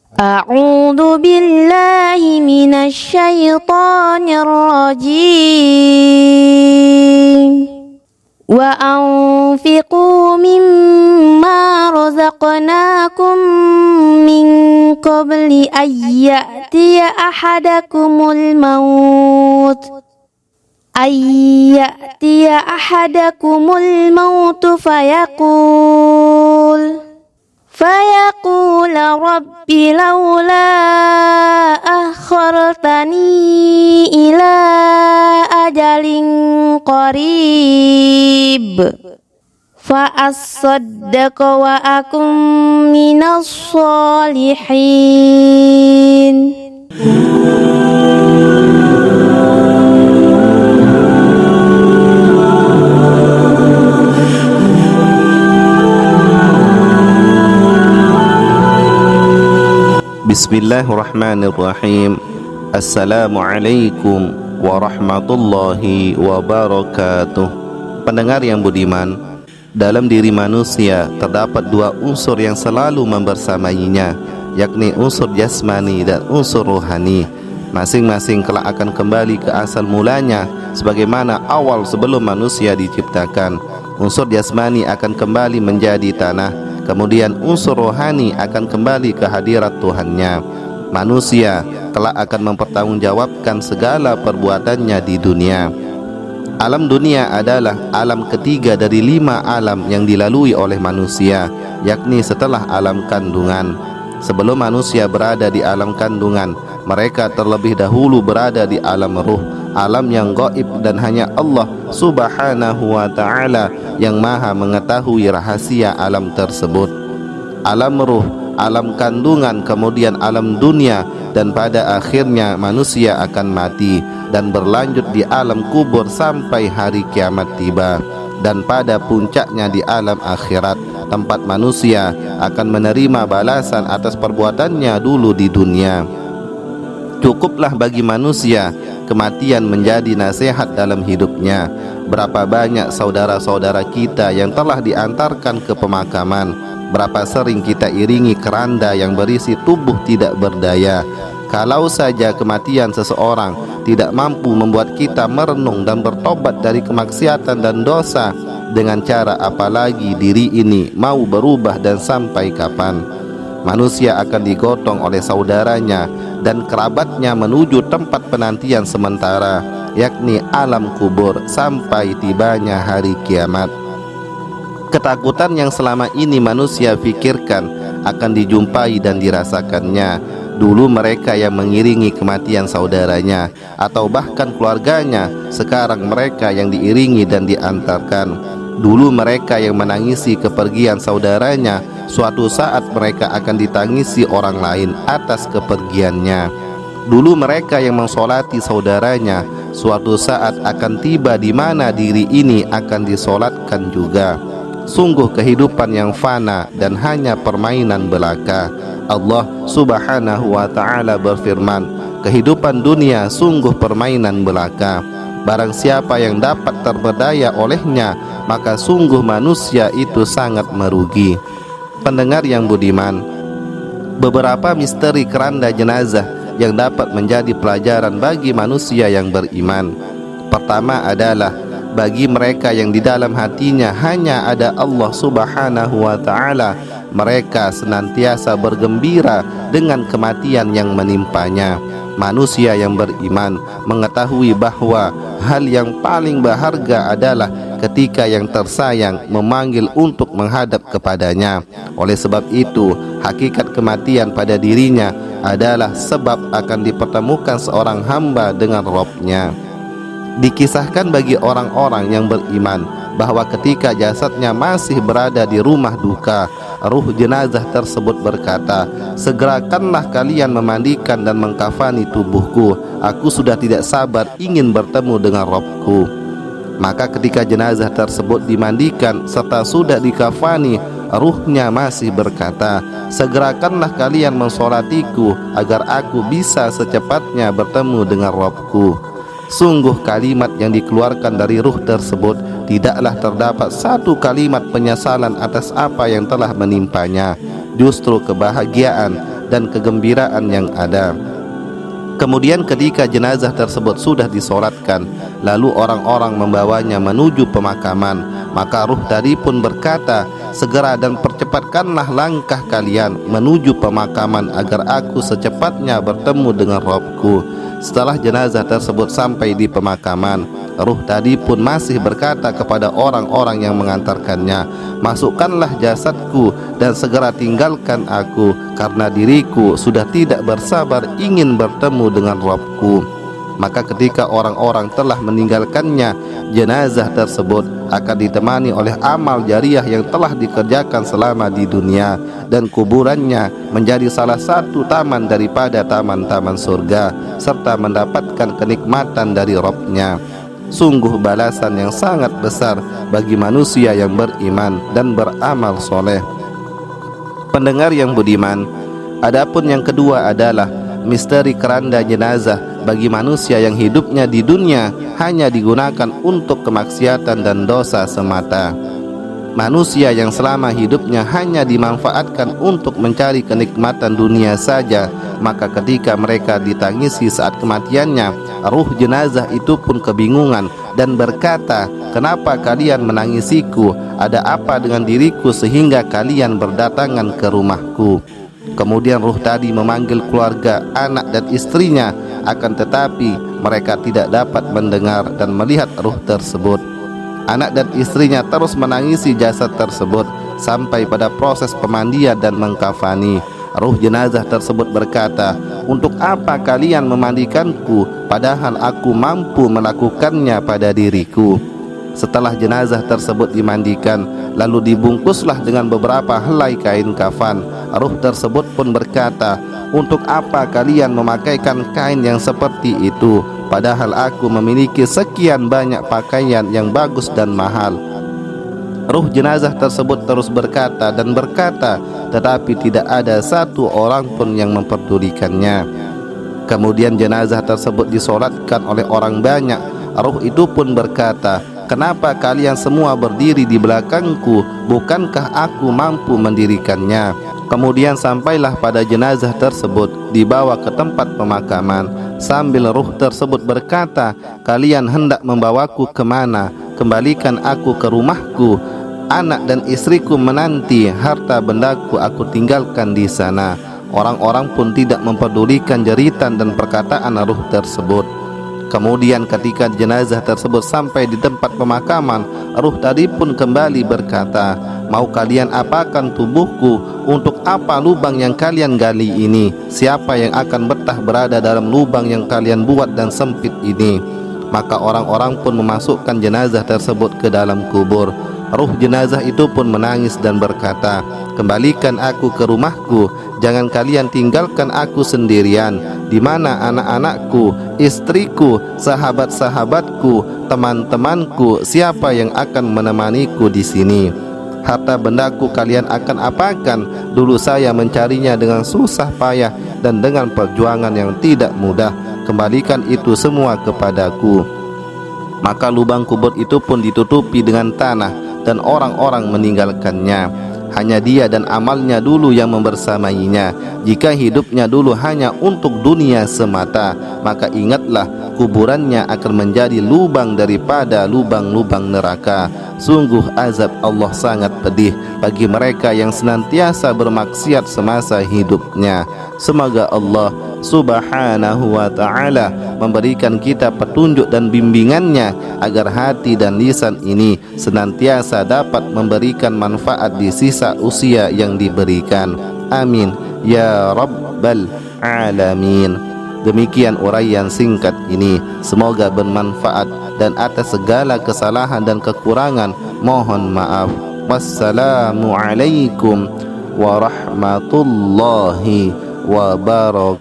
A'udzu billahi minasy syaithanir rajim. Wa anfiqu mimma razaqnakum min qabli ayyatiya ahadakumul maut fayaqul rabbi laula akhartani ila ajalin qarib fa asaddaqa wa akum minas sholihin. Bismillahirrahmanirrahim. Assalamualaikum warahmatullahi wabarakatuh. Pendengar yang budiman, dalam diri manusia terdapat dua unsur yang selalu membersamainya, yakni unsur jasmani dan unsur rohani. Masing-masing kelak akan kembali ke asal mulanya sebagaimana awal sebelum manusia diciptakan. Unsur jasmani akan kembali menjadi tanah, kemudian unsur rohani akan kembali ke hadirat Tuhannya. Manusia kelak akan mempertanggungjawabkan segala perbuatannya di dunia. Alam dunia adalah alam ketiga dari 5 alam yang dilalui oleh manusia, yakni setelah alam kandungan. Sebelum manusia berada di alam kandungan, mereka terlebih dahulu berada di alam ruh, alam yang gaib dan hanya Allah subhanahu wa ta'ala yang maha mengetahui rahasia alam tersebut. Alam ruh, alam kandungan, kemudian alam dunia, dan pada akhirnya manusia akan mati dan berlanjut di alam kubur sampai hari kiamat tiba. Dan pada puncaknya di alam akhirat, tempat manusia akan menerima balasan atas perbuatannya dulu di dunia. Cukuplah bagi manusia kematian menjadi nasihat dalam hidupnya. Berapa banyak saudara-saudara kita yang telah diantarkan ke pemakaman, berapa sering kita iringi keranda yang berisi tubuh tidak berdaya. Kalau saja kematian seseorang tidak mampu membuat kita merenung dan bertobat dari kemaksiatan dan dosa, dengan cara apalagi diri ini mau berubah dan sampai kapan? Manusia akan digotong oleh saudaranya dan kerabatnya menuju tempat penantian sementara, yakni alam kubur, sampai tibanya hari kiamat. Ketakutan yang selama ini manusia pikirkan akan dijumpai dan dirasakannya. Dulu mereka yang mengiringi kematian saudaranya atau bahkan keluarganya, sekarang mereka yang diiringi dan diantarkan. Dulu mereka yang menangisi kepergian saudaranya, suatu saat mereka akan ditangisi orang lain atas kepergiannya. Dulu mereka yang mensolati saudaranya, suatu saat akan tiba di mana diri ini akan disolatkan juga. Sungguh kehidupan yang fana dan hanya permainan belaka. Allah subhanahu wa ta'ala berfirman, kehidupan dunia sungguh permainan belaka. Barang siapa yang dapat terpedaya olehnya, maka sungguh manusia itu sangat merugi. Pendengar yang budiman, beberapa misteri keranda jenazah yang dapat menjadi pelajaran bagi manusia yang beriman. Pertama adalah bagi mereka yang di dalam hatinya hanya ada Allah subhanahu wa ta'ala, mereka senantiasa bergembira dengan kematian yang menimpanya. Manusia yang beriman mengetahui bahwa hal yang paling berharga adalah ketika yang tersayang memanggil untuk menghadap kepadanya. Oleh sebab itu, hakikat kematian pada dirinya adalah sebab akan dipertemukan seorang hamba dengan Rabb-nya. Dikisahkan bagi orang-orang yang beriman bahwa ketika jasadnya masih berada di rumah duka, ruh jenazah tersebut berkata, segerakanlah kalian memandikan dan mengkafani tubuhku, aku sudah tidak sabar ingin bertemu dengan Rabbku. Maka ketika jenazah tersebut dimandikan serta sudah dikafani, ruhnya masih berkata, segerakanlah kalian mensolatiku agar aku bisa secepatnya bertemu dengan Rabbku. Sungguh kalimat yang dikeluarkan dari ruh tersebut tidaklah terdapat satu kalimat penyesalan atas apa yang telah menimpanya. Justru kebahagiaan dan kegembiraan yang ada. Kemudian ketika jenazah tersebut sudah disolatkan, lalu orang-orang membawanya menuju pemakaman, maka ruh tadi pun berkata, segera dan percepatkanlah langkah kalian menuju pemakaman agar aku secepatnya bertemu dengan Rabbku. Setelah jenazah tersebut sampai di pemakaman, ruh tadi pun masih berkata kepada orang-orang yang mengantarkannya, masukkanlah jasadku dan segera tinggalkan aku, karena diriku sudah tidak bersabar ingin bertemu dengan Rabbku. Maka ketika orang-orang telah meninggalkannya, jenazah tersebut akan ditemani oleh amal jariah yang telah dikerjakan selama di dunia, dan kuburannya menjadi salah satu taman daripada taman-taman surga, serta mendapatkan kenikmatan dari Rabb-nya. Sungguh balasan yang sangat besar bagi manusia yang beriman dan beramal soleh. Pendengar yang budiman, adapun yang kedua adalah misteri keranda jenazah bagi manusia yang hidupnya di dunia hanya digunakan untuk kemaksiatan dan dosa semata. Manusia yang selama hidupnya hanya dimanfaatkan untuk mencari kenikmatan dunia saja, maka ketika mereka ditangisi saat kematiannya, ruh jenazah itu pun kebingungan dan berkata, kenapa kalian menangisiku? Ada apa dengan diriku sehingga kalian berdatangan ke rumahku? Kemudian ruh tadi memanggil keluarga, anak dan istrinya, akan tetapi mereka tidak dapat mendengar dan melihat ruh tersebut. Anak dan istrinya terus menangisi jasad tersebut sampai pada proses pemandian dan mengkafani. Ruh jenazah tersebut berkata, untuk apa kalian memandikanku padahal aku mampu melakukannya pada diriku? Setelah jenazah tersebut dimandikan, lalu dibungkuslah dengan beberapa helai kain kafan. Ruh tersebut pun berkata, untuk apa kalian memakaikan kain yang seperti itu, padahal aku memiliki sekian banyak pakaian yang bagus dan mahal. Ruh jenazah tersebut terus berkata dan berkata, tetapi tidak ada satu orang pun yang memperdulikannya. Kemudian jenazah tersebut disolatkan oleh orang banyak. Ruh itu pun berkata, kenapa kalian semua berdiri di belakangku? Bukankah aku mampu mendirikannya? Kemudian sampailah pada jenazah tersebut dibawa ke tempat pemakaman, sambil ruh tersebut berkata, kalian hendak membawaku kemana? Kembalikan aku ke rumahku. Anak dan istriku menanti, harta bendaku aku tinggalkan di sana. Orang-orang pun tidak mempedulikan jeritan dan perkataan ruh tersebut. Kemudian ketika jenazah tersebut sampai di tempat pemakaman, ruh tadi pun kembali berkata, mau kalian apakan tubuhku? Untuk apa lubang yang kalian gali ini? Siapa yang akan betah berada dalam lubang yang kalian buat dan sempit ini? Maka orang-orang pun memasukkan jenazah tersebut ke dalam kubur. Ruh jenazah itu pun menangis dan berkata, kembalikan aku ke rumahku, jangan kalian tinggalkan aku sendirian. Di mana anak-anakku, istriku, sahabat-sahabatku, teman-temanku? Siapa yang akan menemaniku di sini? Harta bendaku kalian akan apakan? Dulu saya mencarinya dengan susah payah dan dengan perjuangan yang tidak mudah. Kembalikan itu semua kepadaku. Maka lubang kubur itu pun ditutupi dengan tanah dan orang-orang meninggalkannya. Hanya dia dan amalnya dulu yang membersamainya. Jika hidupnya dulu hanya untuk dunia semata, maka ingatlah kuburannya akan menjadi lubang daripada lubang-lubang neraka. Sungguh azab Allah sangat pedih bagi mereka yang senantiasa bermaksiat semasa hidupnya. Semoga Allah Subhanahu wa ta'ala memberikan kita petunjuk dan bimbingannya agar hati dan lisan ini senantiasa dapat memberikan manfaat di sisa usia yang diberikan. Amin ya rabbal alamin. Demikian uraian singkat ini, semoga bermanfaat, dan atas segala kesalahan dan kekurangan mohon maaf. Wassalamualaikum warahmatullahi wabarakatuh.